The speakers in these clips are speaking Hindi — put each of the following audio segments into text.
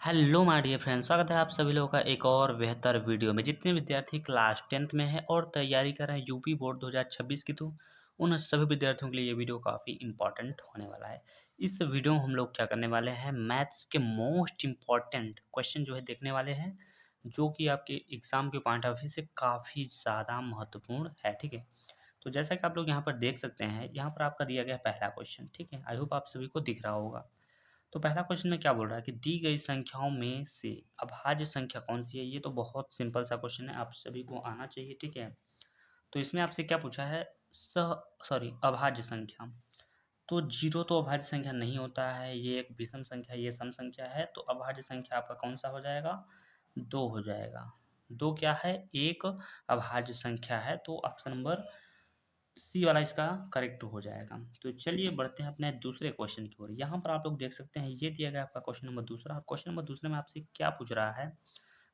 हेलो माय डियर फ्रेंड्स, स्वागत है आप सभी लोगों का एक और बेहतर वीडियो में। जितने विद्यार्थी क्लास 10th में हैं और तैयारी कर रहे हैं यूपी बोर्ड 2026 की, तो उन सभी विद्यार्थियों के लिए ये वीडियो काफ़ी इंपॉर्टेंट होने वाला है। इस वीडियो में हम लोग क्या करने वाले हैं, मैथ्स के मोस्ट इम्पॉर्टेंट क्वेश्चन जो है देखने वाले हैं, जो कि आपके एग्जाम के पॉइंट ऑफ व्यू से काफ़ी ज़्यादा महत्वपूर्ण है। ठीक है, तो जैसा कि आप लोग यहाँ पर देख सकते हैं, यहाँ पर आपका दिया गया पहला क्वेश्चन। ठीक है, आई होप आप सभी को दिख रहा होगा। तो पहला क्वेश्चन में क्या बोल रहा है कि दी गई संख्याओं में से अभाज्य संख्या कौन सी है। ये तो बहुत सिंपल सा क्वेश्चन है, आप सभी को आना चाहिए। ठीक है, तो इसमें आपसे क्या पूछा है, अभाज्य संख्या। तो जीरो तो अभाज्य संख्या नहीं होता है, ये एक विषम संख्या, ये सम संख्या है। तो अभाज्य संख्या आपका कौन सा हो जाएगा, दो हो जाएगा। दो क्या है, एक अभाज्य संख्या है। तो ऑप्शन नंबर सी वाला इसका करेक्ट हो जाएगा। तो चलिए बढ़ते हैं अपने दूसरे क्वेश्चन की ओर। यहाँ पर आप लोग देख सकते हैं, ये दिया गया आपका क्वेश्चन नंबर दूसरा। क्वेश्चन नंबर दूसरे में आपसे क्या पूछ रहा है,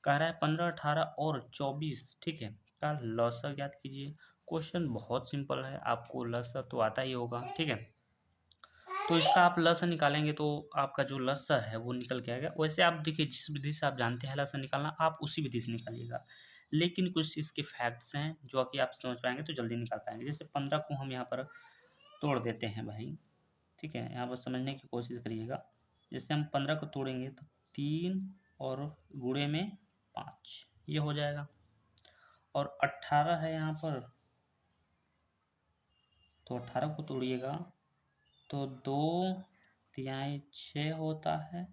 कह रहा है 15, 18 और 24, ठीक है, का लसागु ज्ञात कीजिए। क्वेश्चन बहुत सिंपल है, आपको लसागु तो आता ही होगा। ठीक है, तो इसका आप लसागु निकालेंगे तो आपका जो लसागु है वो निकल के आएगा। वैसे आप देखिए, जिस विधि से आप जानते हैं लसागु निकालना, आप उसी विधि से निकालिएगा। लेकिन कुछ इसके फैक्ट्स हैं जो कि आप समझ पाएंगे तो जल्दी निकाल पाएंगे। जैसे 15 को हम यहाँ पर तोड़ देते हैं भाई। ठीक है, यहाँ पर समझने की कोशिश करिएगा। जैसे हम 15 को तोड़ेंगे तो 3 और गुणे में 5, ये हो जाएगा। और 18 है यहाँ पर, तो 18 को तोड़िएगा तो 2 तिहाई 6 होता है,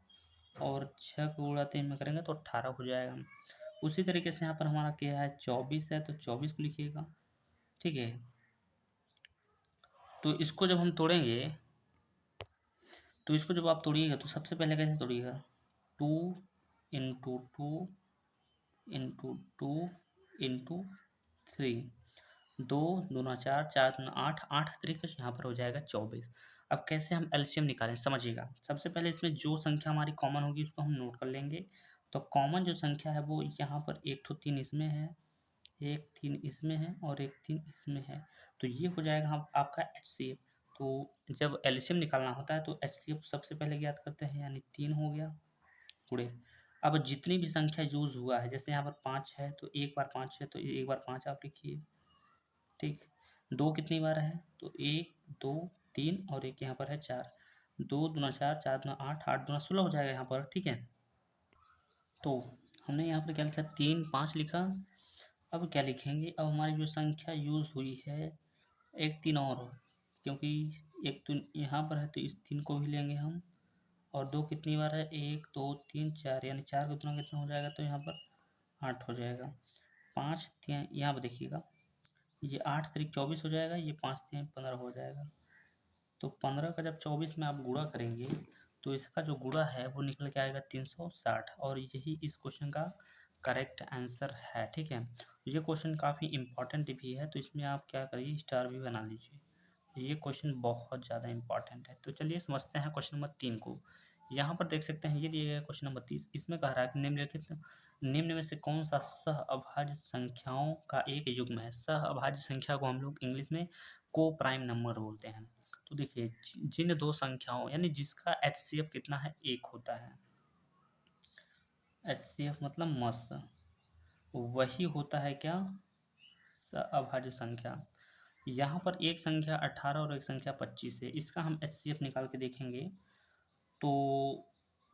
और 6 को गुणा 3 में करेंगे तो 18 हो जाएगा। उसी तरीके से यहाँ पर हमारा क्या है, 24 है, तो 24 को लिखिएगा। ठीक है, तो इसको जब हम तोड़ेंगे, तो इसको जब आप तोड़िएगा तो सबसे पहले कैसे तोड़िएगा, 2 इंटू 2 इंटू 2 इंटू 3, 2 दूना 4, 4 दूना 8, 8 तरीके से यहाँ पर हो जाएगा 24। अब कैसे हम एलसीएम निकालें, समझिएगा। सबसे पहले इसमें जो संख्या हमारी कॉमन होगी उसको हम नोट कर लेंगे। तो कॉमन जो संख्या है वो यहाँ पर एक ठो 3 इसमें है, एक 3 इसमें है, और एक 3 इसमें है। तो ये हो जाएगा आपका एचसीएफ। तो जब एलसीएम निकालना होता है तो एचसीएफ सबसे पहले ज्ञात करते हैं, यानी 3 हो गया गुणे। अब जितनी भी संख्या यूज हुआ है, जैसे यहाँ पर 5 है तो एक बार 5 है, तो एक बार 5 आप लिखिए। ठीक, 2 कितनी बार है, तो 1 2 3 और एक यहाँ पर है 4। 2 दूना 4, 4 दूना 8, 8 दूना 16 हो जाएगा यहाँ पर। ठीक है, तो हमने यहाँ पर क्या लिखा, 3 5 लिखा। अब क्या लिखेंगे, अब हमारी जो संख्या यूज हुई है, एक 3 और, क्योंकि एक तो यहाँ पर है तो इस 3 को भी लेंगे हम। और 2 कितनी बार है, 1 2 3 4, यानी 4 का गुना कितना हो जाएगा, तो यहाँ पर 8 हो जाएगा। 5 यहाँ पर देखिएगा, ये 8 तरीक 24 हो जाएगा, ये 5 3 15 हो जाएगा। तो 15 का जब 24 में आप गुणा करेंगे तो इसका जो गुणा है वो निकल के आएगा 360, और यही इस क्वेश्चन का करेक्ट आंसर है। ठीक है, ये क्वेश्चन काफ़ी इंपॉर्टेंट भी है, तो इसमें आप क्या करिए, स्टार भी बना लीजिए। ये क्वेश्चन बहुत ज़्यादा इंपॉर्टेंट है। तो चलिए समझते हैं क्वेश्चन नंबर 3 को। यहाँ पर देख सकते हैं, ये दिया गया क्वेश्चन नंबर 30। इसमें कह रहा है कि निम्न में से कौन सा सह अभाज्य संख्याओं का एक युग्म है। सह अभाज्य संख्या को हम लोग इंग्लिश में को प्राइम नंबर बोलते हैं। तो देखिए, जिन दो संख्याओं, यानी जिसका एचसीएफ कितना है, एक होता है। एचसीएफ मतलब मस, वही होता है क्या, अभाज्य संख्या। यहाँ पर एक संख्या 18 और एक संख्या 25 है, इसका हम एचसीएफ निकाल के देखेंगे। तो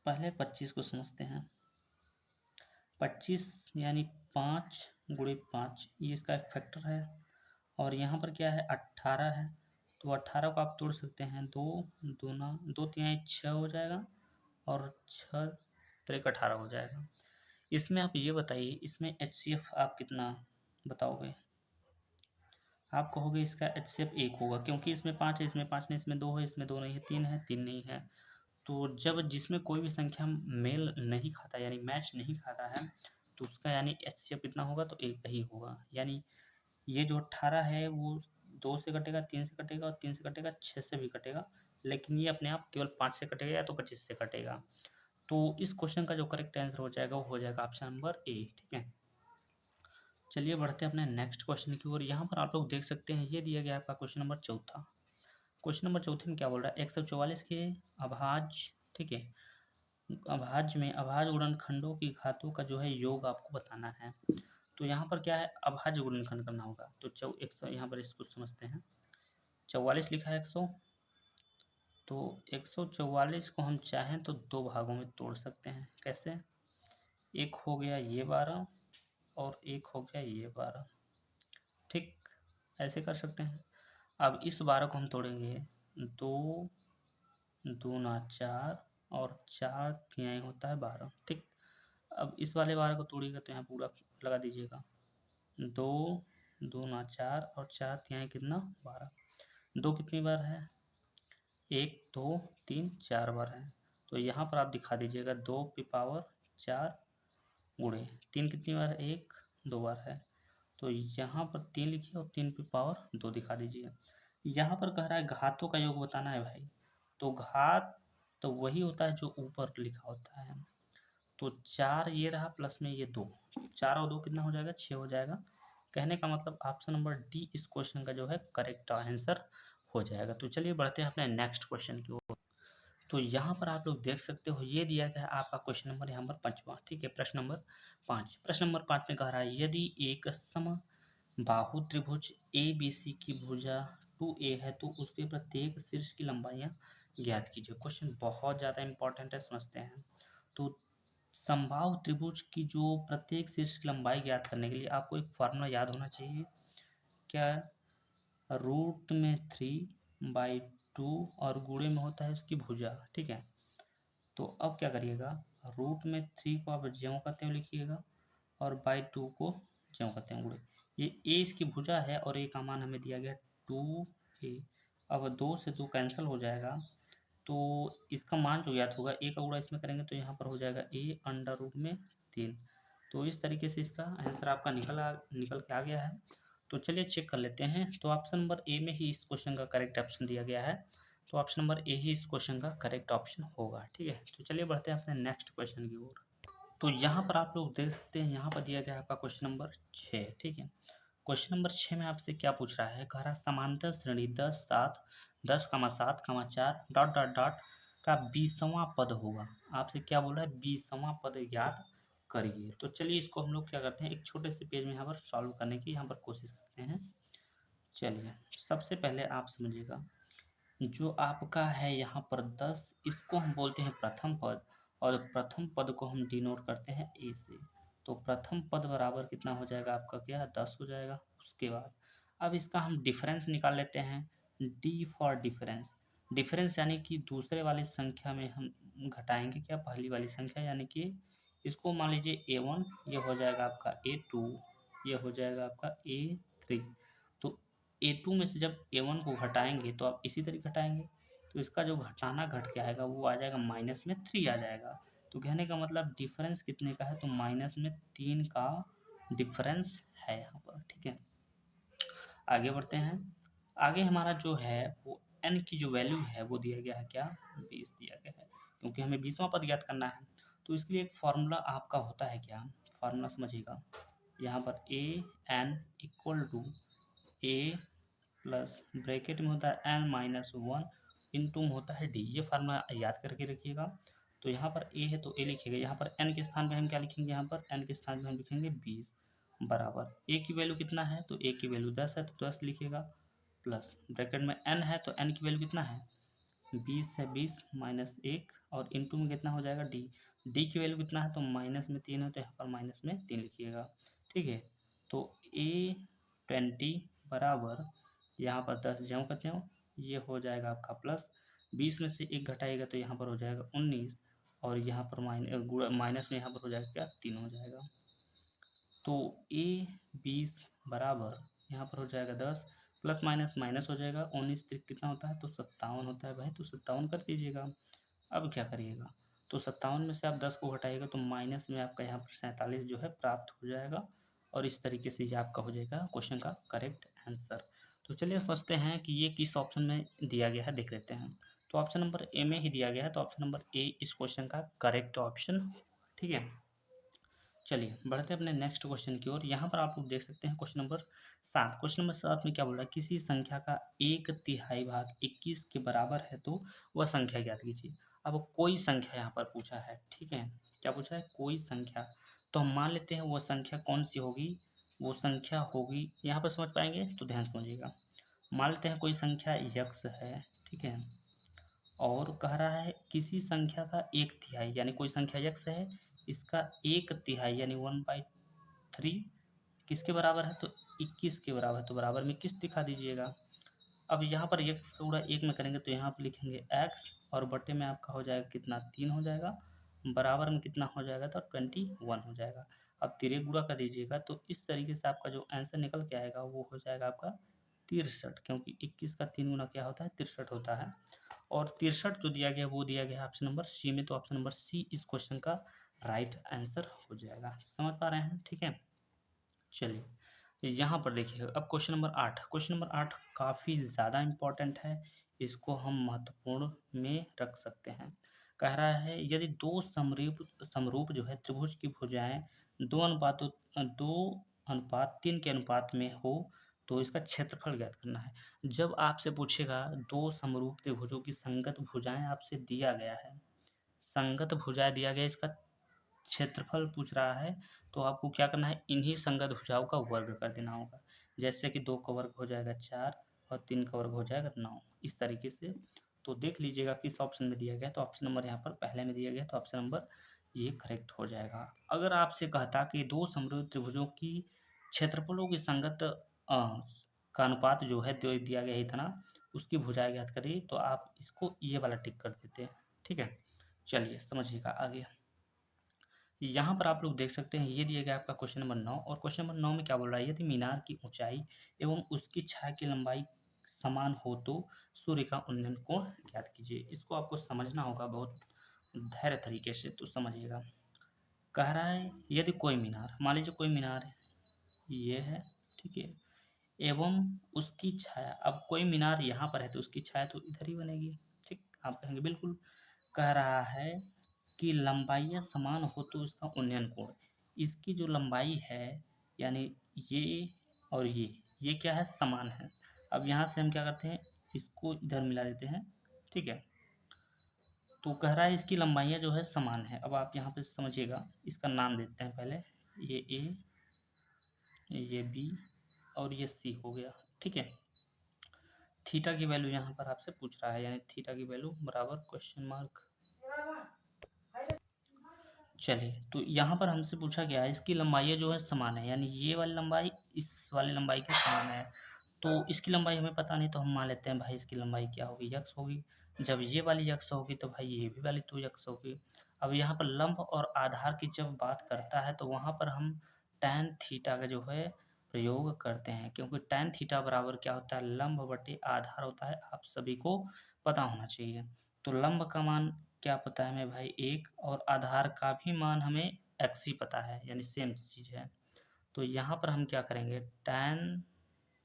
पहले 25 को समझते हैं। 25 यानी 5 गुणे 5, ये इसका एक फैक्टर है। और यहाँ पर क्या है, 18 है, तो 18 को आप तोड़ सकते हैं, 2 दूना 2 तिहाई 6 हो जाएगा, और 6 त्रिक 18 हो जाएगा। इसमें आप ये बताइए, इसमें एचसीएफ आप कितना बताओगे। आप कहोगे इसका एचसीएफ 1 होगा, क्योंकि इसमें 5 है, इसमें 5 नहीं, इसमें 2 है, इसमें 2 नहीं है, 3 है, 3 नहीं है। तो जब जिसमें कोई भी संख्या मेल नहीं खाता, यानी मैच नहीं खाता है, तो उसका यानी एचसीएफ कितना होगा, तो एक ही होगा। यानी ये जो 18 है वो 2 से कटेगा, 3 से कटेगा, और 3 से कटेगा, 6 से भी कटेगा। लेकिन ये अपने आप केवल 5 से कटेगा, या तो 25 से कटेगा। तो इस क्वेश्चन का जो करेक्ट आंसर हो जाएगा वो हो जाएगा ऑप्शन नंबर ए। ठीक है, चलिए बढ़ते हैं अपने नेक्स्ट क्वेश्चन की ओर। यहाँ पर आप लोग देख सकते हैं, ये दिया गया आपका क्वेश्चन नंबर चौथा। क्वेश्चन नंबर चौथे में क्या बोल रहा है, 144 के अभाज्य, ठीक है, अभाज्य में अभाज्य गुणनखंडों की घातों का जो है योग आपको बताना है। तो यहाँ पर क्या है, अभाज्य गुणनखंड करना होगा। तो 100 यहाँ पर इसको समझते हैं। 44 लिखा है 100, तो 144 को हम चाहें तो दो भागों में तोड़ सकते हैं। कैसे? एक हो गया ये 12 और एक हो गया ये 12। ठीक, ऐसे कर सकते हैं। अब इस 12 को हम तोड़ेंगे, दो दूना 4 और 4 तिहाई होता है 12। ठीक, अब इस वाले 12 को तोड़िएगा तो यहाँ पूरा लगा दीजिएगा। दो दूना 4 और 4 तिहाई कितना 12। दो कितनी बार है, 1 2 3 4 बार है। तो यहाँ पर आप दिखा दीजिएगा 2 की पावर 4 गुणे 3 कितनी बार, 1 2 बार है। तो यहाँ पर 3 लिखिए और 3 की पावर 2 दिखा दीजिए। यहाँ पर कह रहा है घातों का योग बताना है भाई। तो घात तो वही होता है जो ऊपर लिखा होता है। तो 4 ये रहा प्लस में ये 2, 4 और 2 कितना हो जाएगा, 6 हो जाएगा। कहने का मतलब ऑप्शन नंबर डी इस क्वेश्चन का जो है करेक्ट आंसर हो जाएगा। तो चलिए बढ़ते हैं अपने नेक्स्ट क्वेश्चन की ओर। तो यहाँ पर आप लोग देख सकते हो, ये दिया गया है आपका क्वेश्चन नंबर यहाँ पर 5वां। ठीक है, प्रश्न नंबर 5। प्रश्न नंबर 5 में कह रहा है यदि एक समबाहु त्रिभुज ए बी सी की भुजा 2a है तो उसके प्रत्येक शीर्ष की लंबाइयाँ ज्ञात कीजिए। क्वेश्चन बहुत ज़्यादा इंपॉर्टेंट है, समझते हैं। तो समबाहु त्रिभुज की जो प्रत्येक शीर्ष की लंबाई ज्ञात करने के लिए आपको एक फार्मूला याद होना चाहिए। क्या? रूट में 3/2 और गुणे में होता है इसकी भुजा। ठीक है, तो अब क्या करिएगा, रूट में 3 को आप ज्यों का त्यों लिखिएगा और बाई 2 को ज्यों का त्यों गुणे। ये ए इसकी भुजा है और ए का मान हमें दिया गया 2a। अब 2 से 2 कैंसिल हो जाएगा, तो इसका मान जो ज्ञात होगा ए का गुणा इसमें करेंगे तो यहाँ पर हो जाएगा a अंडर रूट में 3। तो इस तरीके से इसका आंसर आपका निकल के आ गया है। तो चलिए चेक कर लेते हैं। तो ऑप्शन नंबर ए में ही इस क्वेश्चन का करेक्ट ऑप्शन दिया गया है। तो ऑप्शन नंबर ए ही इस क्वेश्चन का करेक्ट ऑप्शन होगा। ठीक है, तो चलिए बढ़ते हैं अपने नेक्स्ट क्वेश्चन की ओर। तो यहाँ पर आप लोग देख सकते हैं, यहाँ पर दिया गया है आपका क्वेश्चन नंबर 6। ठीक है, क्वेश्चन नंबर 6 में आपसे क्या पूछ रहा है, कह रहा समांतर श्रेणी 10 7 10,7, 4 डॉट डॉट डॉट का 20वां पद होगा। आपसे क्या बोल रहा है, 20वां पद ज्ञात करिए। तो चलिए इसको हम लोग क्या करते हैं, एक छोटे से पेज में यहाँ पर सॉल्व करने की यहाँ पर कोशिश करते हैं। चलिए सबसे पहले आप समझिएगा, जो आपका है यहाँ पर 10, इसको हम बोलते हैं प्रथम पद और प्रथम पद को हम डिनोट करते हैं ए से। तो प्रथम पद बराबर कितना हो जाएगा आपका, क्या 10 हो जाएगा। उसके बाद अब इसका हम डिफरेंस निकाल लेते हैं, डी फॉर डिफरेंस। डिफरेंस यानी कि दूसरे वाली संख्या में हम घटाएंगे क्या, पहली वाली संख्या, यानी कि इसको मान लीजिए a1, ये हो जाएगा आपका a2, ये हो जाएगा आपका a3। तो a2 में से जब a1 को घटाएंगे तो आप इसी तरीके घटाएंगे, तो इसका जो घटाना घट के आएगा वो आ जाएगा माइनस में 3 आ जाएगा। तो कहने का मतलब डिफरेंस कितने का है, तो माइनस में 3 का डिफरेंस है यहाँ पर। ठीक है, आगे बढ़ते हैं। आगे हमारा जो है वो n की जो वैल्यू है वो दिया गया है क्या, 20 दिया गया है, क्योंकि हमें 20वां पद ज्ञात करना है। तो इसके लिए एक फार्मूला आपका होता है क्या, फार्मूला समझिएगा। यहाँ पर a n equal to a plus bracket में होता है n माइनस 1 इंटू में होता है d। ये फार्मूला याद करके रखिएगा। तो यहाँ पर a है तो a लिखिएगा, यहाँ पर n के स्थान पे हम क्या लिखेंगे, यहाँ पर n के स्थान पे हम लिखेंगे 20 बराबर a की वैल्यू कितना है, तो a की वैल्यू 10 है तो 10 लिखिएगा, प्लस ब्रैकेट में n है तो n की वैल्यू कितना है, 20 है, 20 माइनस 1 और इंटू में कितना हो जाएगा d। d की वैल्यू कितना है, तो माइनस में 3 है तो यहाँ पर माइनस में 3 लिखिएगा। ठीक है, तो a20 बराबर यहाँ पर 10 ज्यों का त्यों, ये हो जाएगा आपका प्लस 20 में से 1 घटाएगा तो यहाँ पर हो जाएगा 19 और यहाँ पर माइनस में यहाँ पर हो जाएगा क्या, 3 हो जाएगा। तो a20 बराबर यहाँ पर हो जाएगा 10 प्लस माइनस माइनस हो जाएगा, 19 3 कितना होता है, तो 57 होता है भाई। तो 57 कर दीजिएगा। अब क्या करिएगा, तो 57 में से आप 10 को घटाइएगा तो माइनस में आपका यहाँ पर 47 जो है प्राप्त हो जाएगा और इस तरीके से ये आपका हो जाएगा क्वेश्चन का करेक्ट आंसर। तो चलिए समझते हैं कि ये किस ऑप्शन में दिया गया है, देख लेते हैं। तो ऑप्शन नंबर ए में ही दिया गया है, तो ऑप्शन नंबर ए इस क्वेश्चन का करेक्ट ऑप्शन। ठीक है, चलिए बढ़ते हैं अपने नेक्स्ट क्वेश्चन की ओर। यहाँ पर आप लोग देख सकते हैं क्वेश्चन नंबर 7। क्वेश्चन नंबर 7 में क्या बोल रहा है, किसी संख्या का 1/3 भाग 21 के बराबर है तो वह संख्या ज्ञात कीजिए। अब कोई संख्या यहाँ पर पूछा है, ठीक है, क्या पूछा है, कोई संख्या। तो हम मान लेते हैं वो संख्या कौन सी होगी, वो संख्या होगी, यहाँ पर समझ पाएंगे तो ध्यान समझिएगा। मान लेते हैं कोई संख्या यक्स है, ठीक है, और कह रहा है किसी संख्या का 1/3 यानी कोई संख्या यक्स है, इसका 1/3 यानी 1/3 किसके बराबर है, तो 21 के बराबर है। तो बराबर में किस दिखा दीजिएगा। अब यहाँ पर यक्स का गुणा 1 में करेंगे तो यहाँ पर लिखेंगे एक्स, और बटे में आपका हो जाएगा कितना, 3 हो जाएगा, बराबर में कितना हो जाएगा, तो 21 हो जाएगा। अब तिरे गुणा कर दीजिएगा तो इस तरीके से आपका जो आंसर निकल के आएगा वो हो जाएगा आपका 63, क्योंकि 21 का 3 गुना क्या होता है, 63 होता है। और 63 जो दिया गया वो दिया गया है ऑप्शन नंबर सी में, तो ऑप्शन नंबर सी इस क्वेश्चन का राइट आंसर हो जाएगा। समझ पा रहे हैं, ठीक है। चलिए यहाँ पर देखिए अब क्वेश्चन नंबर 8। क्वेश्चन नंबर 8 काफ़ी ज़्यादा इम्पोर्टेंट है, इसको हम महत्वपूर्ण में रख सकते हैं। कह रहा है यदि दो समरूप समरूप जो है त्रिभुज की भुजाएं 2:3 के अनुपात में हो तो इसका क्षेत्रफल ज्ञात करना है। जब आपसे पूछेगा दो समरूप त्रिभुजों की संगत भुजाएं आपसे दिया गया है, संगत भुजाएं दिया गया, इसका क्षेत्रफल पूछ रहा है, तो आपको क्या करना है, इन्हीं संगत भुजाओं का वर्ग कर देना होगा। जैसे कि 2 का वर्ग हो जाएगा 4 और 3 का वर्ग हो जाएगा 9, इस तरीके से। तो देख लीजिएगा किस ऑप्शन में दिया गया, तो ऑप्शन नंबर यहाँ पर पहले में दिया गया, तो ऑप्शन नंबर ये करेक्ट हो जाएगा। अगर आपसे कहता कि दो समरूप त्रिभुजों की क्षेत्रफलों की संगत का अनुपात जो है दिया गया है इतना, उसकी भुजाएं ज्ञात करिए, तो आप इसको ये वाला टिक कर देते हैं, ठीक है। चलिए समझिएगा आगे। यहाँ पर आप लोग देख सकते हैं ये दिया गया आपका क्वेश्चन नंबर 9, और क्वेश्चन नंबर 9 में क्या बोल रहा है, यदि मीनार की ऊंचाई एवं उसकी छाया की लंबाई समान हो तो सूर्य का उन्नयन कोण ज्ञात कीजिए। इसको आपको समझना होगा बहुत धैर्य तरीके से, तो समझिएगा। कह रहा है यदि कोई मीनार, मान लीजिए कोई मीनार है, ये है, ठीक है, एवं उसकी छाया, अब कोई मीनार यहाँ पर है तो उसकी छाया तो इधर ही बनेगी, ठीक, आप कहेंगे बिल्कुल। कह रहा है कि लंबाइयाँ समान हो तो इसका उन्नयन कोण, इसकी जो लंबाई है यानी ये और ये क्या है, समान है। अब यहाँ से हम क्या करते हैं, इसको इधर मिला देते हैं, ठीक है। तो कह रहा है इसकी लंबाइयाँ जो है समान है। अब आप यहाँ पे समझिएगा, इसका नाम देते हैं पहले, ये ए, ये बी और ये सी हो गया, ठीक है। थीटा की वैल्यू यहाँ पर आपसे पूछ रहा है, यानी थीटा की वैल्यू बराबर क्वेश्चन मार्क। चलिए तो यहाँ पर हमसे पूछा गया है इसकी लंबाई जो है समान है, यानी ये वाली लंबाई इस वाली लंबाई के समान है। तो इसकी लंबाई हमें पता नहीं, तो हम मान लेते हैं भाई इसकी लंबाई क्या होगी, यक्स होगी। जब ये वाली यक्स होगी तो भाई ये भी वाली तो यक्स होगी। अब यहाँ पर लंब और आधार की जब बात करता है तो वहाँ पर हम tan थीटा का जो है प्रयोग करते हैं, क्योंकि tan थीटा बराबर क्या होता है, लंब बटे आधार होता है, आप सभी को पता होना चाहिए। तो लंब का मान क्या पता है हमें भाई 1, और आधार का भी मान हमें x ही पता है, यानी सेम चीज़ है। तो यहाँ पर हम क्या करेंगे, tan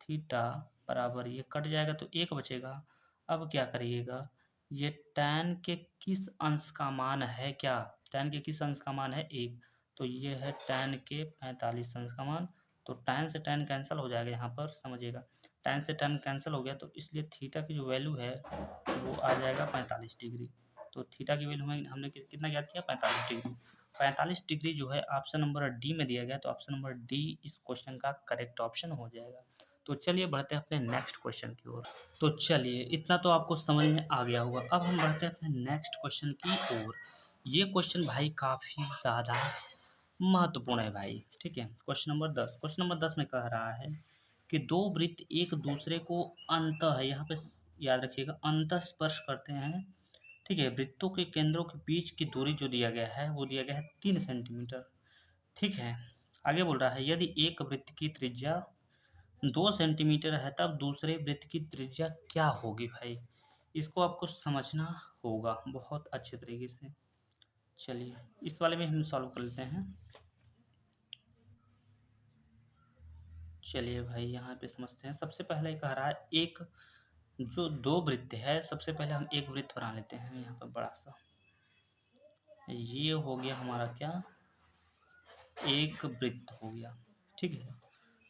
थीटा बराबर ये कट जाएगा तो 1 बचेगा। अब क्या करिएगा, ये tan के किस अंश का मान है, क्या tan के किस अंश का मान है, 1, तो ये है tan के 45 अंश का मान। तो tan से tan कैंसिल हो जाएगा, यहाँ पर समझिएगा, tan से tan कैंसिल हो गया, तो इसलिए थीटा की जो वैल्यू है वो आ जाएगा 45 डिग्री। तो थीटा की वैल्यू में हमने कितना ज्ञात किया, 45 डिग्री। 45 डिग्री जो है ऑप्शन नंबर डी में दिया गया, तो ऑप्शन नंबर डी इस क्वेश्चन का करेक्ट ऑप्शन हो जाएगा। तो चलिए बढ़ते हैं अपने नेक्स्ट क्वेश्चन की ओर। तो चलिए इतना तो आपको समझ में आ गया होगा, अब हम बढ़ते हैं अपने नेक्स्ट क्वेश्चन की ओर। ये क्वेश्चन भाई काफ़ी ज़्यादा महत्वपूर्ण है भाई, ठीक है। क्वेश्चन नंबर 10, क्वेश्चन नंबर 10 में कह रहा है कि दो वृत्त एक दूसरे को अंतः, यहाँ पे याद रखिएगा, अंतः स्पर्श करते हैं, ठीक है। वृत्तों के केंद्रों के बीच की दूरी जो दिया गया है वो दिया गया है 3 सेंटीमीटर, ठीक है। आगे बोल रहा है यदि एक वृत्त की त्रिज्या 2 सेंटीमीटर है तब दूसरे वृत्त की त्रिज्या क्या होगी भाई, इसको आपको समझना होगा बहुत अच्छे तरीके से। चलिए इस वाले में हम सॉल्व कर लेते हैं। चलिए भाई यहाँ पे समझते हैं। सबसे पहले कह रहा है एक जो दो वृत्त है, सबसे पहले हम एक वृत्त बना लेते हैं यहाँ पर बड़ा सा, ये हो गया हमारा क्या, एक वृत्त हो गया। ठीक है,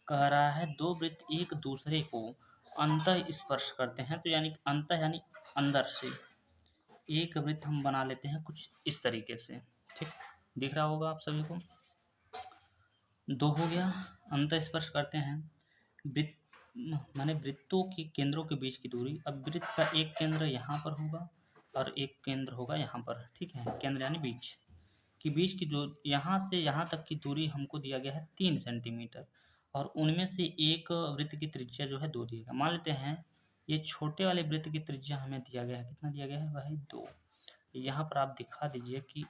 कह रहा है दो वृत्त एक दूसरे को अंतः स्पर्श करते हैं, तो यानी अंतः यानी अंदर से एक वृत्त हम बना लेते हैं कुछ इस तरीके से। ठीक, दिख रहा होगा आप सभी को। दो हो गया, अंतः स्पर्श करते हैं। वृत्त माने वृत्तों के केंद्रों के बीच की दूरी। अब वृत्त का एक केंद्र यहाँ पर होगा और एक केंद्र होगा यहाँ पर। ठीक है, केंद्र यानी बीच की, बीच की जो यहाँ से यहाँ तक की दूरी हमको दिया गया है 3 सेंटीमीटर, और उनमें से एक वृत्त की त्रिज्या जो है 2 दिया गया। मान लेते हैं ये छोटे वाले वृत्त की त्रिज्या हमें दिया गया है, कितना दिया गया है भाई 2। यहाँ पर आप दिखा दीजिए कि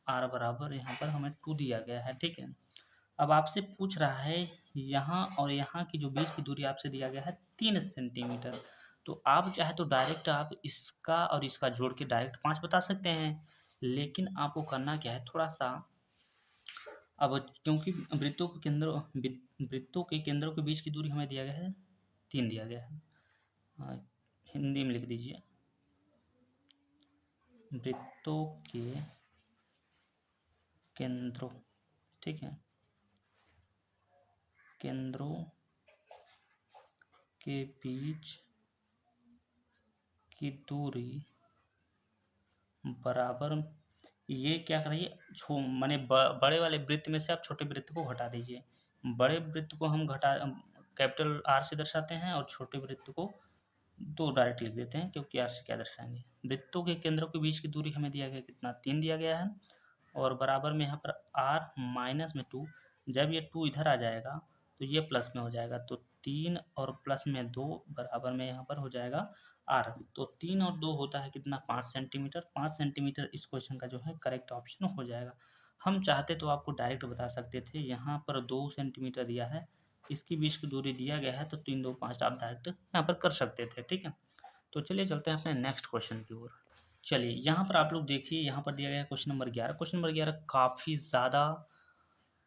r बराबर यहाँ पर हमें 2 दिया गया है। ठीक है, अब आपसे पूछ रहा है यहाँ और यहाँ की जो बीच की दूरी आपसे दिया गया है 3 सेंटीमीटर। तो आप चाहे तो डायरेक्ट आप इसका और इसका जोड़ के डायरेक्ट 5 बता सकते हैं, लेकिन आपको करना क्या है थोड़ा सा। अब क्योंकि वृत्तों के केंद्रों के बीच की दूरी हमें दिया गया है 3 दिया गया है। हिंदी में लिख दीजिए, वृत्तों के केंद्रों, ठीक है, केंद्रों के बीच की दूरी बराबर, ये क्या करिए माने बड़े वाले वृत्त में से आप छोटे वृत्त को घटा दीजिए। बड़े वृत्त को हम घटा कैपिटल R से दर्शाते हैं और छोटे वृत्त को 2 डायरेक्ट लिख देते हैं, क्योंकि R से क्या दर्शाएंगे। वृत्तों के केंद्रों के बीच की दूरी हमें दिया गया कितना 3 दिया गया है, और बराबर में यहाँ पर R माइनस में 2। जब ये 2 इधर आ जाएगा तो ये प्लस में हो जाएगा, तो 3 और प्लस में 2 बराबर में यहाँ पर हो जाएगा R। तो 3 और 2 होता है कितना 5 सेंटीमीटर। 5 सेंटीमीटर इस क्वेश्चन का जो है करेक्ट ऑप्शन हो जाएगा। हम चाहते तो आपको डायरेक्ट बता सकते थे, यहाँ पर 2 सेंटीमीटर दिया है, इसकी बीच की दूरी दिया गया है, तो 3 2 5 आप डायरेक्ट यहाँ पर कर सकते थे। ठीक है, तो चलिए चलते हैं अपने नेक्स्ट क्वेश्चन की ओर। चलिए यहाँ पर आप लोग देखिए, यहाँ पर दिया गया है क्वेश्चन नंबर 11। क्वेश्चन नंबर 11 काफ़ी ज़्यादा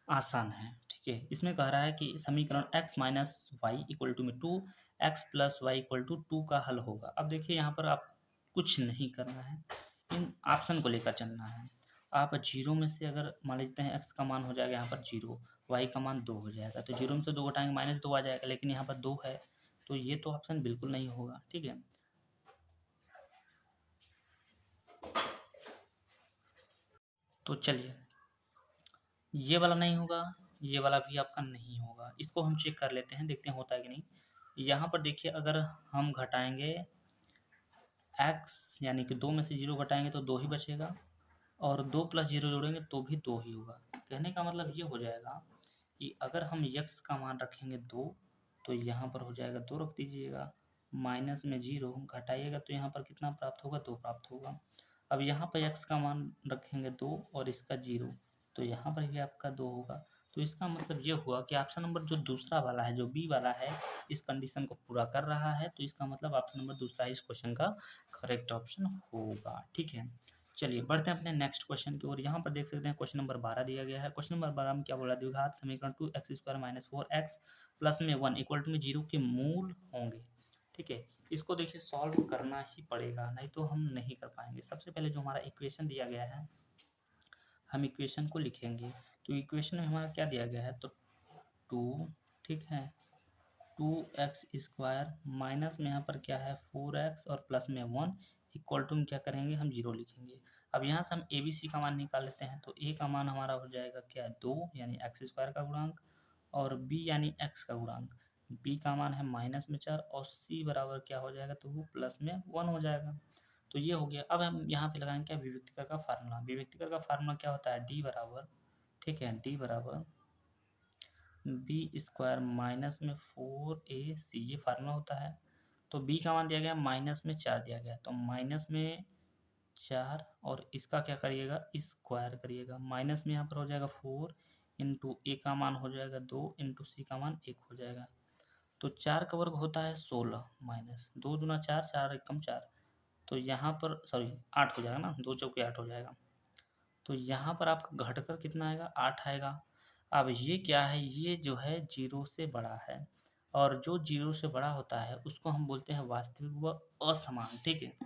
आसान है। ठीक है, इसमें कह रहा है कि समीकरण x minus Y equal to में 2x plus Y equal to 2 का हल होगा। अब देखिए यहाँ पर आप कुछ नहीं करना है, इन ऑप्शन को लेकर चलना है। आप जीरो में से अगर मान लेते हैं x का मान हो जाएगा यहाँ पर 0, y का मान 2 हो जाएगा, तो जीरो में से 2 घटाएंगे -2 आ जाएगा, लेकिन यहाँ पर 2 है, तो ये तो ऑप्शन बिल्कुल नहीं होगा। ठीक है, तो चलिए ये वाला नहीं होगा, ये वाला भी आपका नहीं होगा। इसको हम चेक कर लेते हैं, देखते हैं होता है कि नहीं। यहाँ पर देखिए, अगर हम घटाएंगे x यानी कि 2 में से 0 घटाएंगे तो 2 ही बचेगा, और 2 प्लस 0 जोड़ेंगे तो भी 2 ही होगा। कहने का मतलब ये हो जाएगा कि अगर हम x का मान रखेंगे 2, तो यहाँ पर हो जाएगा 2 रख दीजिएगा, माइनस में 0 घटाइएगा तो यहाँ पर कितना प्राप्त होगा 2 प्राप्त होगा। अब यहाँ पर x का मान रखेंगे 2 और इसका 0, तो यहाँ पर भी आपका 2 होगा। तो इसका मतलब ये हुआ कि ऑप्शन नंबर जो दूसरा वाला है, जो बी वाला है, इस कंडीशन को पूरा कर रहा है। तो इसका मतलब ऑप्शन नंबर दूसरा इस क्वेश्चन का करेक्ट ऑप्शन होगा। ठीक है, चलिए बढ़ते हैं अपने नेक्स्ट क्वेश्चन की ओर। यहाँ पर देख सकते हैं क्वेश्चन नंबर 12 दिया गया है। क्वेश्चन नंबर 12 में क्या बोला, द्विघात समीकरण 2x² माइनस 4x प्लस में 1 इक्वल टू में 0 के मूल होंगे। ठीक है, इसको देखिए सॉल्व करना ही पड़ेगा, नहीं तो हम नहीं कर पाएंगे। सबसे पहले जो हमारा इक्वेशन दिया गया है, हम इक्वेशन को लिखेंगे। तो इक्वेशन में हमारा क्या दिया गया है, तो 2, ठीक है, 2x² माइनस में यहाँ पर क्या है 4x और प्लस में 1 इक्वल टू में क्या करेंगे हम 0 लिखेंगे। अब यहाँ से हम ABC का मान निकाल लेते हैं, तो A का मान हमारा हो जाएगा क्या 2 यानी x² का गुणांक, और B यानी x का गुणांक। B का मान है -4 और C बराबर क्या हो जाएगा, तो वो प्लस में 1 हो जाएगा। तो ये हो गया। अब हम यहाँ पे लगाएंगे क्या, विभक्तिकर का फार्मूला। विभक्तिकर का फार्मूला क्या होता है, D बराबर, ठीक है, D बराबर B² माइनस में 4AC, ये फार्मूला होता है। तो B का मान दिया गया -4 दिया गया, तो -4 और इसका क्या करिएगा स्क्वायर करिएगा। माइनस में यहाँ पर हो जाएगा 4 इंटू A का मान हो जाएगा 2 इंटू C का मान 1 हो जाएगा। तो 4 का वर्ग होता है 16 माइनस 2 दूना 4, 4 एकम 4, तो यहाँ पर सॉरी 8 हो जाएगा ना, 2 चौके 8 हो जाएगा। तो यहाँ पर आपका घटकर कितना आएगा 8 आएगा। अब ये क्या है, ये जो है 0 से बड़ा है, और जो 0 से बड़ा होता है उसको हम बोलते हैं वास्तविक व असमान। ठीक है,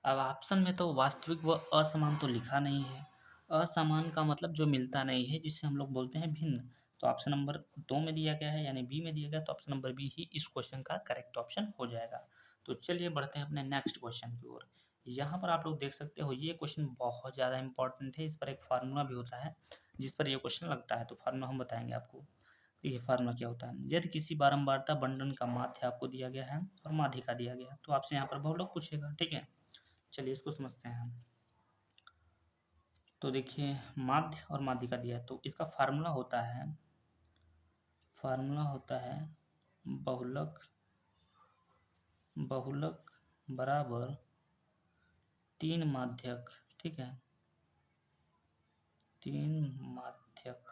अब ऑप्शन में तो वास्तविक व असमान तो लिखा नहीं है, असमान का मतलब जो मिलता नहीं है, जिससे हम लोग बोलते हैं भिन्न। तो ऑप्शन नंबर 2 में दिया गया है, यानी बी में दिया गया, तो ऑप्शन नंबर बी ही इस क्वेश्चन का करेक्ट ऑप्शन हो जाएगा। तो चलिए बढ़ते हैं अपने नेक्स्ट क्वेश्चन की ओर। यहाँ पर आप लोग देख सकते हो, ये क्वेश्चन बहुत ज़्यादा इंपॉर्टेंट है। इस पर एक फार्मूला भी होता है जिस पर ये क्वेश्चन लगता है, तो फार्मूला हम बताएंगे आपको। देखिए फार्मूला क्या होता है। यदि किसी बारंबारता बंटन का माध्य आपको दिया गया है और माध्यिका दिया गया है, तो आपसे यहाँ पर बहुलक पूछेगा, ठीक है। चलिए इसको समझते हैं हम। तो देखिए माध्य और माध्यिका दिया है, तो इसका फार्मूला होता है बहुलक बहुलक बराबर 3 माध्यक, ठीक है, 3 माध्यक,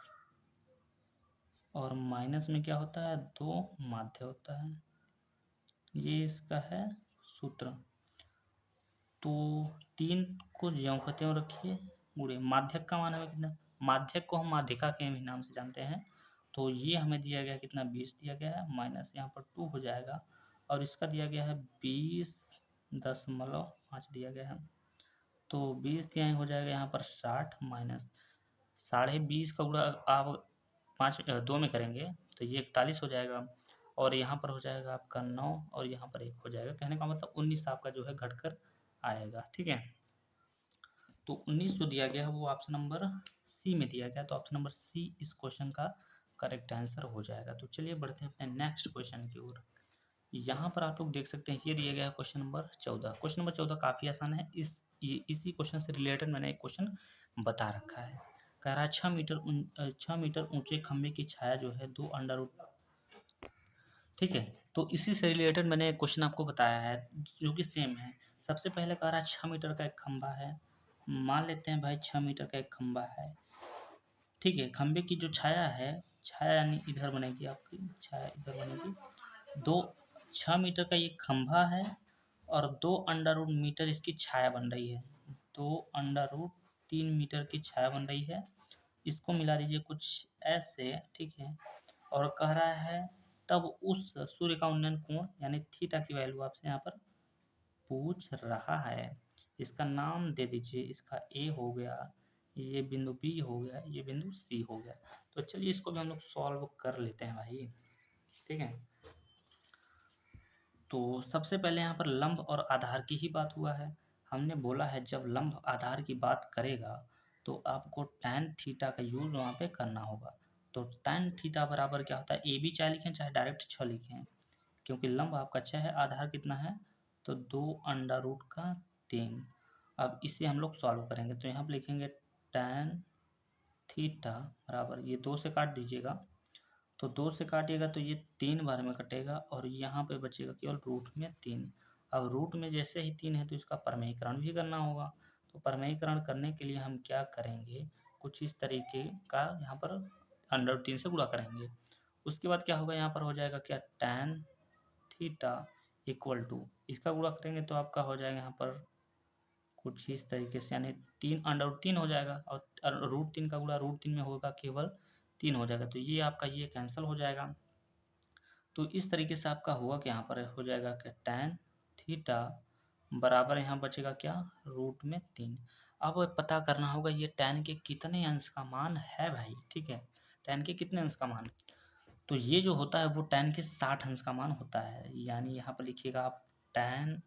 और माइनस में क्या होता है, 2 माध्य होता है। ये इसका है सूत्र। तो 3 को ज्यों का त्यों रखिए, गुणे माध्यक का मान हमें कितना, माध्यक को हम माध्यिका के भी नाम से जानते हैं। तो ये हमें दिया गया कितना, 20 दिया गया है, माइनस यहाँ पर 2 हो जाएगा, और इसका दिया गया है 20.5 दिया गया है। तो 20 तिहाई हो जाएगा यहाँ पर 60, माइनस 20.5 का गुणा आप 2 में करेंगे तो ये 41 हो जाएगा, और यहाँ पर हो जाएगा आपका 9, और यहाँ पर 1 हो जाएगा। कहने का मतलब 19 आपका जो है घटकर आएगा, ठीक है। तो 19 जो दिया गया है वो ऑप्शन नंबर सी में दिया गया, तो ऑप्शन नंबर सी इस क्वेश्चन का करेक्ट आंसर हो जाएगा। तो चलिए बढ़ते हैं अपने नेक्स्ट क्वेश्चन की ओर। यहाँ पर आप लोग देख सकते हैं, ये दिया गया है क्वेश्चन नंबर 14। क्वेश्चन नंबर 14 काफ़ी आसान है। इसी क्वेश्चन से रिलेटेड मैंने एक क्वेश्चन बता रखा है। कह रहा है 6 मीटर ऊंचे खंभे की छाया जो है 2 अंडर रूट, ठीक है। तो इसी से रिलेटेड मैंने एक क्वेश्चन आपको बताया है जो कि सेम है। सबसे पहले कह रहा है 6 मीटर का एक खंभा है। मान लेते हैं भाई 6 मीटर का एक खंभा है, ठीक है। खंभे की जो छाया है, छाया यानी इधर बनेगी, आपकी छाया इधर बनेगी। दो 6 मीटर का ये खंभा है, और 2 अंडर रूट मीटर इसकी छाया बन रही है। 2 अंडर रूट 3 मीटर की छाया बन रही है। इसको मिला दीजिए कुछ ऐसे, ठीक है। और कह रहा है तब उस सूर्य का उन्नयन कोण यानी थीटा की वैल्यू आपसे यहाँ पर पूछ रहा है। इसका नाम दे दीजिए, इसका ए हो गया, ये बिंदु बी हो गया, ये बिंदु सी हो गया। तो चलिए इसको भी हम लोग सॉल्व कर लेते हैं भाई, ठीक है। तो सबसे पहले यहाँ पर लंब और आधार की ही बात हुआ है। हमने बोला है जब लंब आधार की बात करेगा तो आपको tan थीटा का यूज वहाँ पे करना होगा। तो tan थीटा बराबर क्या होता है, ए बी चाहे लिखें चाहे डायरेक्ट 6 लिखें, क्योंकि लंब आपका 6 है, आधार कितना है, तो 2 अंडर रूट का 3। अब इसे हम लोग सॉल्व करेंगे, तो यहाँ पर लिखेंगे tan थीटा बराबर, ये 2 से काट दीजिएगा, तो 2 से काटिएगा तो ये 3 बार में कटेगा, और यहाँ पे बचेगा केवल रूट में 3। अब रूट में जैसे ही 3 है तो इसका परमेयीकरण भी करना होगा। तो परमेयीकरण करने के लिए हम क्या करेंगे, कुछ इस तरीके का यहाँ पर अंडर 3 से गुणा करेंगे। उसके बाद क्या होगा, यहाँ पर हो जाएगा क्या, tan थीटा इक्वल टू, इसका गुणा करेंगे तो आपका हो जाएगा यहाँ पर कुछ इस तरीके से, यानी 3 अंडर रूट 3 हो जाएगा, और रूट 3 का गुणा रूट 3 में होगा केवल 3 हो जाएगा, तो ये आपका ये कैंसिल हो जाएगा। तो इस तरीके से आपका हुआ कि यहाँ पर हो जाएगा क्या, tan थीटा बराबर यहाँ बचेगा क्या, रूट में 3। अब पता करना होगा ये tan के कितने अंश का मान है भाई, ठीक है। tan के कितने अंश का मान, तो ये जो होता है वो tan के 60 अंश का मान होता है। यानी यहाँ पर लिखिएगा आप tan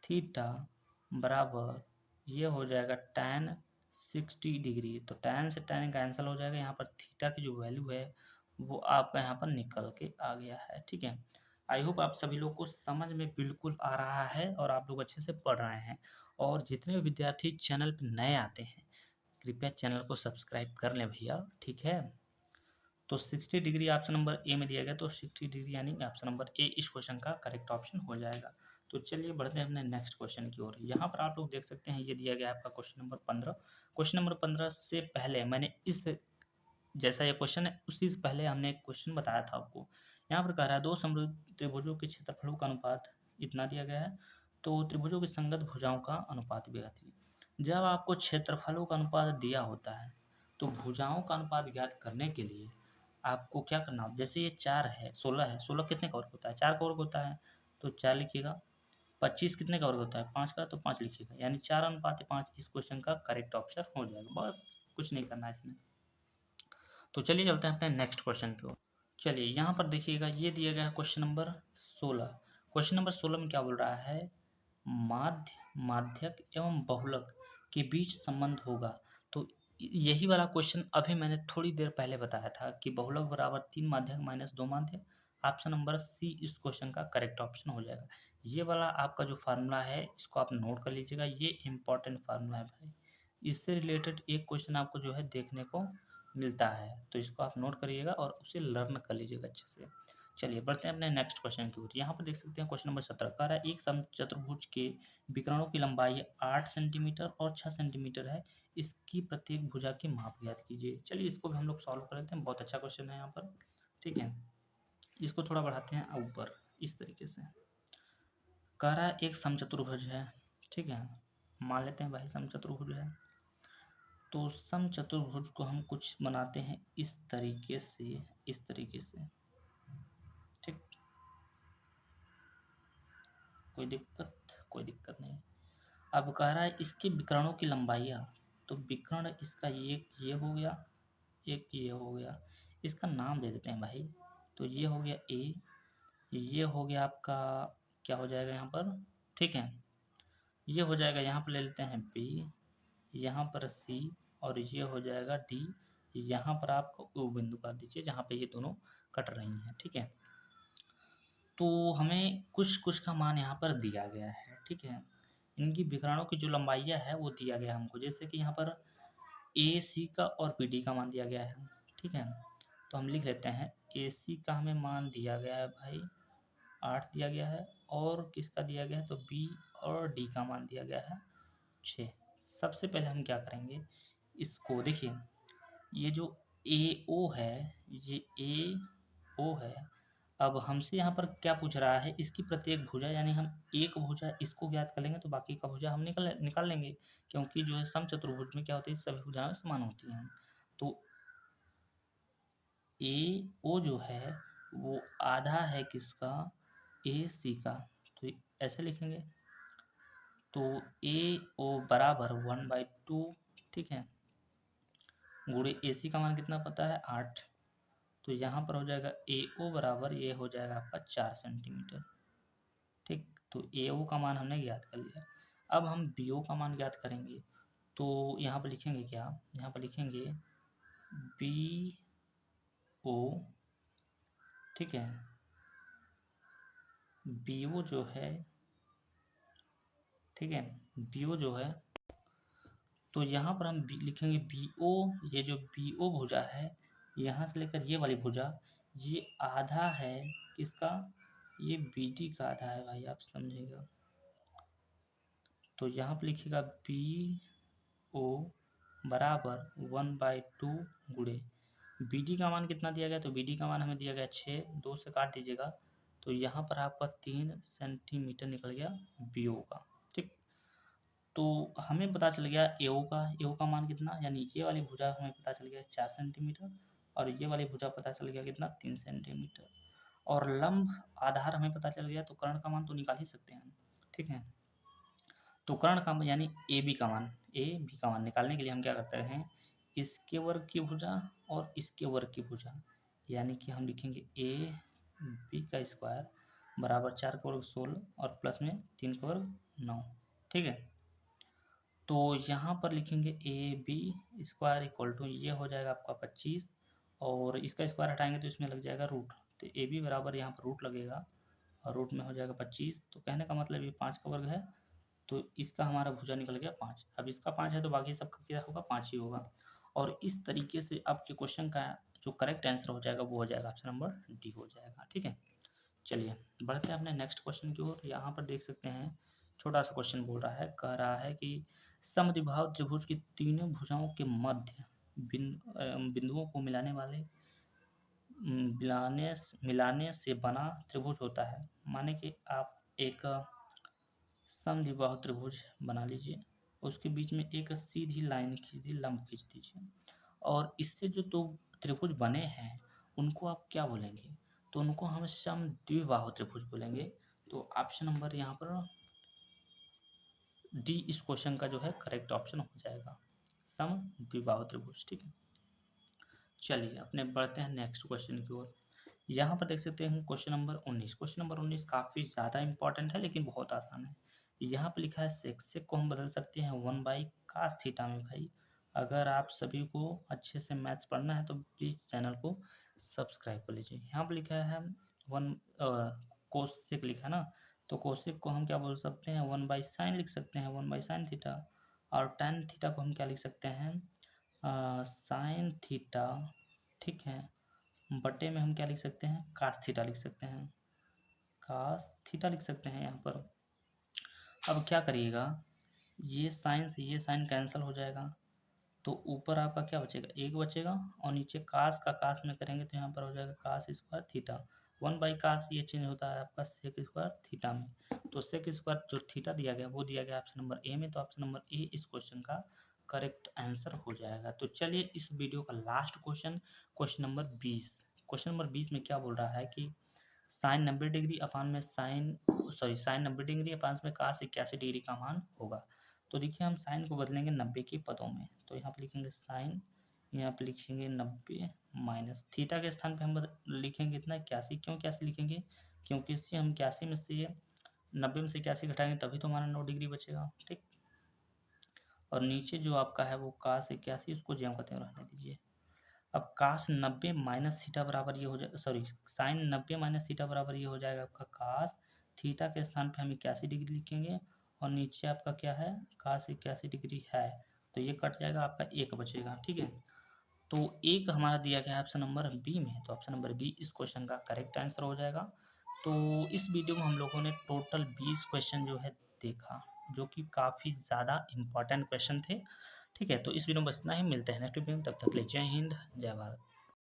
थीटा बराबर, ये हो जाएगा tan 60 डिग्री। तो tan से tan कैंसिल हो जाएगा, यहाँ पर थीटा की जो वैल्यू है वो आपका यहाँ पर निकल के आ गया है, ठीक है। आई होप आप सभी लोग को समझ में बिल्कुल आ रहा है और आप लोग अच्छे से पढ़ रहे हैं। और जितने भी विद्यार्थी चैनल पर नए आते हैं कृपया चैनल को सब्सक्राइब कर लें भैया, ठीक है। तो 60 डिग्री ऑप्शन नंबर ए में दिया गया, तो 60 डिग्री यानी ऑप्शन नंबर ए इस क्वेश्चन का करेक्ट ऑप्शन हो जाएगा। तो चलिए बढ़ते हैं अपने नेक्स्ट क्वेश्चन की ओर। यहाँ पर आप लोग देख सकते हैं ये दिया गया है आपका क्वेश्चन नंबर 15। क्वेश्चन नंबर 15 से पहले मैंने इस जैसा ये क्वेश्चन है उसी से पहले हमने एक क्वेश्चन बताया था आपको। यहाँ पर कह रहा है दो समरूप त्रिभुजों के क्षेत्रफलों का अनुपात इतना दिया गया है, तो त्रिभुजों की संगत भुजाओं का अनुपात भी आती है। जब आपको क्षेत्रफलों का अनुपात दिया होता है तो भुजाओं का अनुपात ज्ञात करने के लिए आपको क्या करना होता है, जैसे ये 4 है, 16 है, 16 कितने का वर्ग होता है, 4 का वर्ग होता है, तो 4 लिखिएगा। 25 कितने का वर्ग होता है, 5 का, तो 5 लिखिएगा, यानी 4 अनुपात 5 इस क्वेश्चन का करेक्ट ऑप्शन हो जाएगा। बस कुछ नहीं करना है इसमें। तो चलिए चलते हैं अपने नेक्स्ट क्वेश्चन की ओर। चलिए यहाँ पर देखिएगा, ये दिया गया है क्वेश्चन नंबर 16। क्वेश्चन नंबर 16 में क्या बोल रहा है, माध्य माध्यक एवं बहुलक के बीच संबंध होगा। तो यही वाला क्वेश्चन अभी मैंने थोड़ी देर पहले बताया था कि बहुलक बराबर 3 माध्यक माइनस 2 माध्यक। ऑप्शन नंबर सी इस क्वेश्चन का करेक्ट ऑप्शन हो जाएगा। ये वाला आपका जो फार्मूला है इसको आप नोट कर लीजिएगा, ये इंपॉर्टेंट फार्मूला है भाई। इससे रिलेटेड एक क्वेश्चन आपको जो है देखने को मिलता है, तो इसको आप नोट करिएगा और उसे लर्न कर लीजिएगा अच्छे से। चलिए बढ़ते हैं अपने नेक्स्ट क्वेश्चन की ओर। यहाँ पर देख सकते हैं क्वेश्चन नंबर 17 कह रहा है, एक समचतुर्भुज के विकर्णों की लंबाई 8 सेंटीमीटर और 6 सेंटीमीटर है, इसकी प्रत्येक भुजा की माप ज्ञात कीजिए। चलिए इसको भी हम लोग सॉल्व कर लेते हैं, बहुत अच्छा क्वेश्चन है यहाँ पर। ठीक है, इसको थोड़ा बढ़ाते हैं ऊपर इस तरीके से। कह रहा है एक समचतुर्भुज है, ठीक है, मान लेते हैं भाई समचतुर्भुज है। तो समचतुर्भुज को हम कुछ बनाते हैं इस तरीके से, इस तरीके से। ठीक, कोई दिक्कत नहीं। अब कह रहा है इसके विकर्णों की लंबाइयाँ, तो विकर्ण इसका ये हो गया, एक ये हो गया, इसका नाम दे देते हैं भाई। तो ये हो गया ए, ये हो गया आपका, क्या हो जाएगा यहाँ पर, ठीक है, ये हो जाएगा, यहाँ पर ले लेते हैं बी, यहाँ पर सी, और ये हो जाएगा डी। यहाँ पर आप ओ बिंदु कर दीजिए जहाँ पे ये दोनों कट रही हैं। ठीक है, तो हमें कुछ कुछ का मान यहाँ पर दिया गया है। ठीक है, इनकी विकर्णों की जो लंबाइयाँ है वो दिया गया हमको, जैसे कि यहाँ पर ए सी का और बी डी का मान दिया गया है। ठीक है, तो हम लिख लेते हैं ए सी का हमें मान दिया गया है भाई 8 दिया गया है, और किसका दिया गया है, तो बी और डी का मान दिया गया है 6। सबसे पहले हम क्या करेंगे, इसको देखिए, ये जो ए ओ है, ये ए ओ है। अब हमसे यहाँ पर क्या पूछ रहा है, इसकी प्रत्येक भुजा, यानी हम एक भुजा इसको ज्ञात कर लेंगे तो बाकी का भुजा हम निकाल लेंगे, क्योंकि जो है समचतुर्भुज में क्या होती है, सभी भुजाएं समान होती हैं। तो ए ओ जो है वो आधा है किसका, ए सी का। तो ऐसे लिखेंगे, तो ए ओ बराबर 1/2, ठीक है, गुणे ए सी का मान कितना पता है 8। तो यहाँ पर हो जाएगा ए ओ बराबर, ये हो जाएगा आपका 4 सेंटीमीटर। ठीक, तो ए ओ का मान हमने ज्ञात कर लिया। अब हम बी ओ का मान ज्ञात करेंगे, तो यहाँ पर लिखेंगे क्या, यहाँ पर लिखेंगे बी ओ, ठीक है, बी ओ जो है, ठीक है, बी ओ जो है, तो यहाँ पर हम लिखेंगे बी ओ, ये जो बी ओ भुजा है, यहाँ से लेकर ये वाली भुजा, ये आधा है किसका, ये बी डी का आधा है भाई, आप समझिएगा। तो यहाँ पर लिखिएगा बी ओ बराबर 1/2 गुणे बी डी का मान कितना दिया गया, तो बी डी का मान हमें दिया गया 6, 2 से काट दीजिएगा, तो यहाँ पर आपका 3 सेंटीमीटर निकल गया बी ओ का। ठीक, तो हमें पता चल गया ए ओ का मान कितना, यानी ये वाली भुजा हमें पता चल गया 4 सेंटीमीटर, और ये वाली भुजा पता चल गया कितना 3 सेंटीमीटर, और लंब आधार हमें पता चल गया, तो कर्ण का मान तो निकाल ही सकते हैं। ठीक है, तो कर्ण का यानी ए बी का मान, ए बी का मान निकालने के लिए हम क्या करते हैं, इसके वर्ग की भुजा और इसके वर्ग की भुजा, यानी कि हम लिखेंगे ए बी का स्क्वायर बराबर 4 का वर्ग 16 और प्लस में 3 का वर्ग 9। ठीक है, तो यहाँ पर लिखेंगे A B square equal to, ये हो जाएगा आपका 25, और इसका स्क्वायर हटाएंगे तो इसमें लग जाएगा रूट, तो ए बी बराबर यहाँ पर रूट लगेगा, और रूट में हो जाएगा 25। तो कहने का मतलब ये 5 का वर्ग है, तो इसका हमारा भुजा निकल गया 5। अब इसका 5 है तो बाकी सबका क्या होगा, 5 ही होगा। और इस तरीके से आपके क्वेश्चन का जो करेक्ट आंसर हो जाएगा वो हो जाएगा ऑप्शन नंबर डी हो जाएगा। ठीक है, चलिए बढ़ते हैं अपने नेक्स्ट क्वेश्चन की ओर। यहाँ पर देख सकते हैं छोटा सा क्वेश्चन बोल रहा है, कह रहा है कि समद्विबाहु त्रिभुज की तीनों भुजाओं के मध्य बिंदुओं को मिलाने से बना त्रिभुज होता है। माने कि आप एक समद्विबाहु त्रिभुज बना लीजिए, उसके बीच में एक सीधी लाइन खींच दी, लंब खींच दीजिए, और इससे जो दो त्रिभुज बने हैं उनको आप क्या बोलेंगे, तो उनको हम समद्विबाहु त्रिभुज बोलेंगे। तो ऑप्शन नंबर यहाँ पर डी इस क्वेश्चन का जो है करेक्ट ऑप्शन हो जाएगा, समद्विबाहु त्रिभुज। ठीक है, चलिए अपने बढ़ते हैं नेक्स्ट क्वेश्चन की ओर। यहाँ पर देख सकते हैं क्वेश्चन नंबर 19। क्वेश्चन नंबर 19 काफ़ी ज़्यादा इंपॉर्टेंट है लेकिन बहुत आसान है। यहाँ पर लिखा है सेक को हम बदल सकते हैं 1/cos थीटा में। भाई अगर आप सभी को अच्छे से मैथ्स पढ़ना है तो प्लीज़ चैनल को सब्सक्राइब कर लीजिए। यहाँ पर लिखा है वन कोसेक लिखा है ना, तो कोसेक को हम क्या बोल सकते हैं 1/sin लिख सकते हैं, 1/sin थीटा। और tan थीटा को हम क्या लिख सकते हैं साइन थीटा। ठीक है, बटे में हम क्या लिख सकते हैं कास थीटा लिख सकते हैं, कास थीटा लिख सकते हैं यहाँ पर। अब क्या करिएगा, ये साइन से ये साइन कैंसिल हो जाएगा, तो ऊपर आपका क्या बचेगा, एक बचेगा, और नीचे कास का कास में करेंगे तो यहाँ पर हो जाएगा कास स्क्वायर थीटा। 1/cos ये चेंज होता है आपका सेक स्क्वायर थीटा में। तो सेक स्क्वायर जो थीटा दिया गया वो दिया गया ऑप्शन नंबर ए में, तो ऑप्शन नंबर ए इस क्वेश्चन का करेक्ट आंसर हो जाएगा। तो चलिए इस वीडियो का last question, question number 20। Question number 20 में क्या बोल रहा है कि साइन 90 डिग्री अपान में साइन 90 डिग्री अपान में कास 81 डिग्री का मान होगा। तो देखिए हम साइन को बदलेंगे 90 के पदों में, तो यहाँ पे लिखेंगे साइन, यहाँ पे लिखेंगे 90 माइनस थीटा के स्थान पे हम लिखेंगे इतना 81। क्यों 81 लिखेंगे, क्योंकि इससे हम 81 में से 90 में से 81 घटाएंगे तभी तो हमारा 9 डिग्री बचेगा। ठीक, और नीचे जो आपका है वो कास 81 उसको जेम कहते हैं रहने दीजिए। अब कास 90 माइनस थीटा बराबर ये हो जाए, सॉरी साइन 90 माइनस थीटा बराबर ये हो जाएगा आपका कास थीटा के स्थान पे हम 81 डिग्री लिखेंगे, और नीचे आपका क्या है कास 81 डिग्री है, तो ये कट जाएगा, आपका एक बचेगा। ठीक है, तो एक हमारा दिया गया है ऑप्शन नंबर बी में, तो ऑप्शन नंबर बी इस क्वेश्चन का करेक्ट आंसर हो जाएगा। तो इस वीडियो में हम लोगों ने टोटल 20 क्वेश्चन जो है देखा, जो कि काफ़ी ज़्यादा इंपॉर्टेंट क्वेश्चन थे। ठीक है, तो इस वीडियो में बस इतना ही, मिलते हैं नेक्स्ट वीडियो में, तब तक के लिए जय हिंद जय भारत।